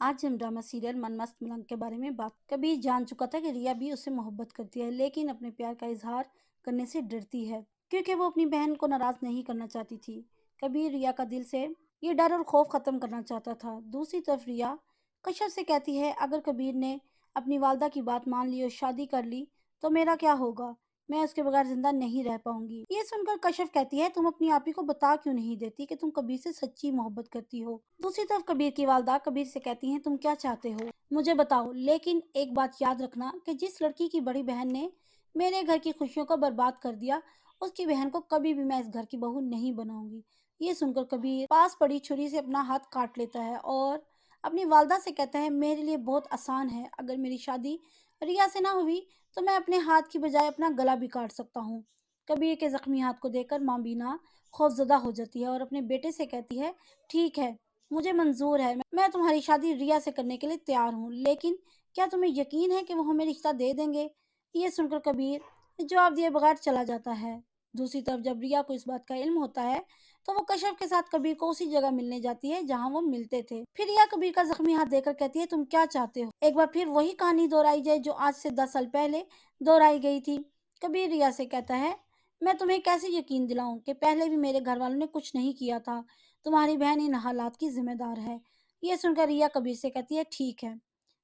आज हम drama serial मन मस्त मलंग के बारे में बात। कबीर जान चुका था कि रिया भी उससे मोहब्बत करती है, लेकिन अपने प्यार का इजहार करने से डरती है क्योंकि वो अपनी बहन को नाराज नहीं करना चाहती थी। कबीर रिया का दिल से ये डर और खौफ खत्म करना चाहता था। दूसरी तरफ रिया कश्यप से कहती है, अगर कबीर ने अपनी वालदा की बात मान ली और शादी कर ली तो मेरा क्या होगा? मैं उसके बगैर जिंदा नहीं रह पाऊंगी। ये सुनकर कश्यप कहती है, तुम अपनी आप ही को बता क्यों नहीं देती कि तुम कबीर से सच्ची मोहब्बत करती हो। दूसरी तरफ कबीर की वालदा कबीर से कहती हैं, तुम क्या चाहते हो मुझे बताओ, लेकिन एक बात याद रखना कि जिस लड़की की बड़ी बहन ने मेरे घर की खुशियों को बर्बाद कर दिया, उसकी बहन को कभी भी मैं इस घर की बहू नहीं बनाऊंगी। ये सुनकर कबीर पास पड़ी छुरी से अपना हाथ काट लेता है और अपनी वालदा से कहता है, मेरे लिए बहुत आसान है, अगर मेरी शादी रिया से ना हुई तो मैं अपने हाथ की बजाय अपना गला भी काट सकता हूँ। कबीर के जख्मी हाथ को देखकर माँ बीना खौफजदा हो जाती है और अपने बेटे से कहती है, ठीक है, मुझे मंजूर है, मैं तुम्हारी शादी रिया से करने के लिए तैयार हूँ, लेकिन क्या तुम्हें यकीन है कि वो हमें रिश्ता दे देंगे? ये सुनकर कबीर जवाब दिए बगैर चला जाता है। दूसरी तरफ जब रिया को इस बात का इल्म होता है तो वो कश्यप के साथ कबीर को उसी जगह मिलने जाती है जहाँ वो मिलते थे। फिर रिया कबीर का जख्मी हाथ देकर कहती है, तुम क्या चाहते हो? एक बार फिर वही कहानी दोहराई जाए जो आज से 10 साल पहले दोहराई गई थी। कबीर रिया से कहता है, मैं तुम्हें कैसे यकीन दिलाऊं कि पहले भी मेरे घर वालों ने कुछ नहीं किया था, तुम्हारी बहन इन हालात की जिम्मेदार है। ये सुनकर रिया कबीर से कहती है, ठीक है,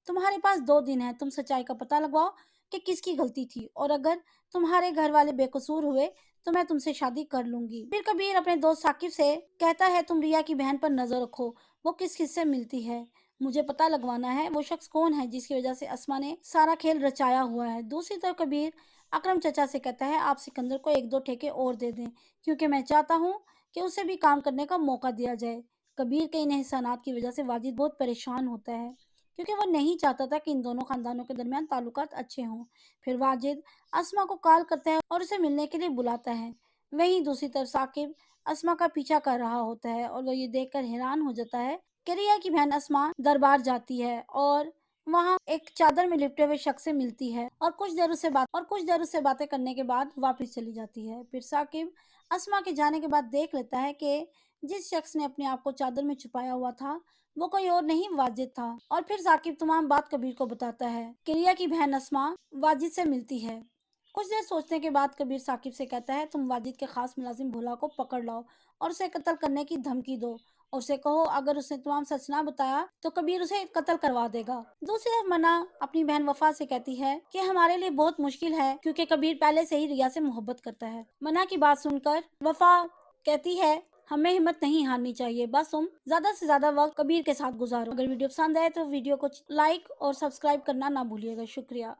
तुम्हारे पास 2 दिन है, तुम सच्चाई का पता लगाओ कि किसकी गलती थी, और अगर तुम्हारे घर वाले बेकसूर हुए तो मैं तुमसे शादी कर लूंगी। फिर कबीर अपने दोस्त साकिब से कहता है, तुम रिया की बहन पर नजर रखो, वो किस किससे मिलती है, मुझे पता लगवाना है वो शख्स कौन है जिसकी वजह से अस्मा ने सारा खेल रचाया हुआ है। दूसरी तरफ कबीर अकरम चचा से कहता है, आप सिकंदर को 1-2 ठेके और दे दें, क्योंकि मैं चाहता हूँ कि उसे भी काम करने का मौका दिया जाए। कबीर के इन एहसानात की वजह से वाजिद बहुत परेशान होता है क्योंकि वो नहीं चाहता था कि इन दोनों खानदानों के दरमियान ताल्लुकात अच्छे हों। फिर वाजिद अस्मा को कॉल करता है और उसे मिलने के लिए बुलाता है। वहीं दूसरी तरफ साकिब अस्मा का पीछा कर रहा होता है और वो ये देखकर हैरान हो जाता है कि रिया की बहन अस्मा दरबार जाती है और वहाँ एक चादर में लिपटे हुए शख्स से मिलती है और कुछ देर उससे बातें करने के बाद वापस चली जाती है। फिर साकिब अस्मा के जाने के बाद देख लेता है कि जिस शख्स ने अपने आप को चादर में छुपाया हुआ था वो कोई और नहीं वाजिद था। और फिर साकिब तमाम बात कबीर को बताता है कि रिया की बहन अस्मा वाजिद से मिलती है। कुछ देर सोचने के बाद कबीर साकिब से कहता है, तुम वाजिद के खास मुलाजिम भोला को पकड़ लाओ और उसे कत्ल करने की धमकी दो और उसे कहो, अगर उसने तमाम सच ना बताया तो कबीर उसे कत्ल करवा देगा। दूसरी तरफ मना अपनी बहन वफा से कहती है कि हमारे लिए बहुत मुश्किल है क्योंकि कबीर पहले से ही रिया से मोहब्बत करता है। मना की बात सुनकर वफा कहती है, हमें हिम्मत नहीं हारनी चाहिए, बस तुम ज्यादा से ज्यादा वक्त कबीर के साथ गुजारो। अगर वीडियो पसंद आए तो वीडियो को लाइक और सब्सक्राइब करना ना भूलिएगा। शुक्रिया।